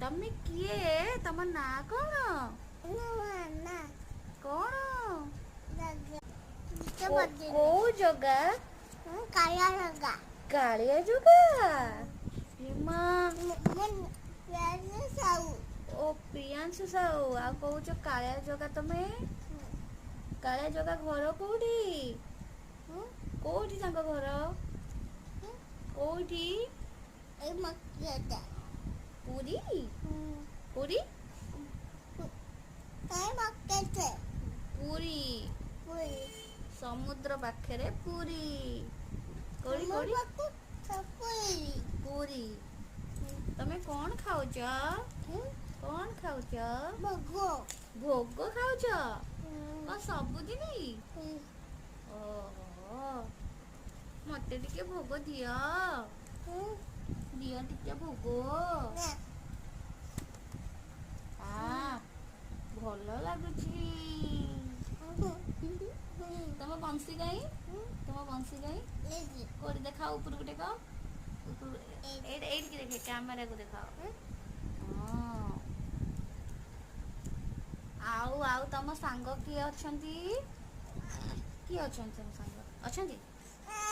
ତମେ କିଏ? ତମ ନାଁ କଣ? କଣ? କୋଉ ଜଗା? କାଳିଆ ଜଗା। ମା ଓ ପ୍ରିୟାଂଶୁ ସାହୁ। ଆଉ କହୁଛ କାଳିଆ ଜଗା ତମେ? କାଳିଆ ଜଗା ଘର କୋଉଠି? କୋଉଠି ତାଙ୍କ ଘର? କୋଉଠି? ପୁରୀ? ପୁରୀ? ପୁରୀ ସମୁଦ୍ର ପାଖରେ ପୁରୀ। କୋଉଠି? ପୁରୀ। ତମେ କଣ ଖାଉଛ? କଣ ଖାଉଛ? ଭୋଗ ଖାଉଛ? କଣ ସବୁଦିନ? ଓହୋ, ମତେ ଟିକେ ଭୋଗ ଦିଅ। ଦିଅ ଟିକେ ଭୋଗ। ଭଲ ଲାଗୁଛି। ତମ ବଂଶୀ ଗାଈ? ତମ ବଂଶୀ ଗାଈ କୋଉଠି ଦେଖାଅ? ଉପରକୁ ଟେକ। ଏଇଠିକି ଦେଖେ, କ୍ୟାମେରାକୁ ଦେଖାଅ। ହଁ। ଆଉ ତମ ସାଙ୍ଗ କିଏ ଅଛନ୍ତି? କିଏ ଅଛନ୍ତି ତମ ସାଙ୍ଗ? ଅଛନ୍ତି?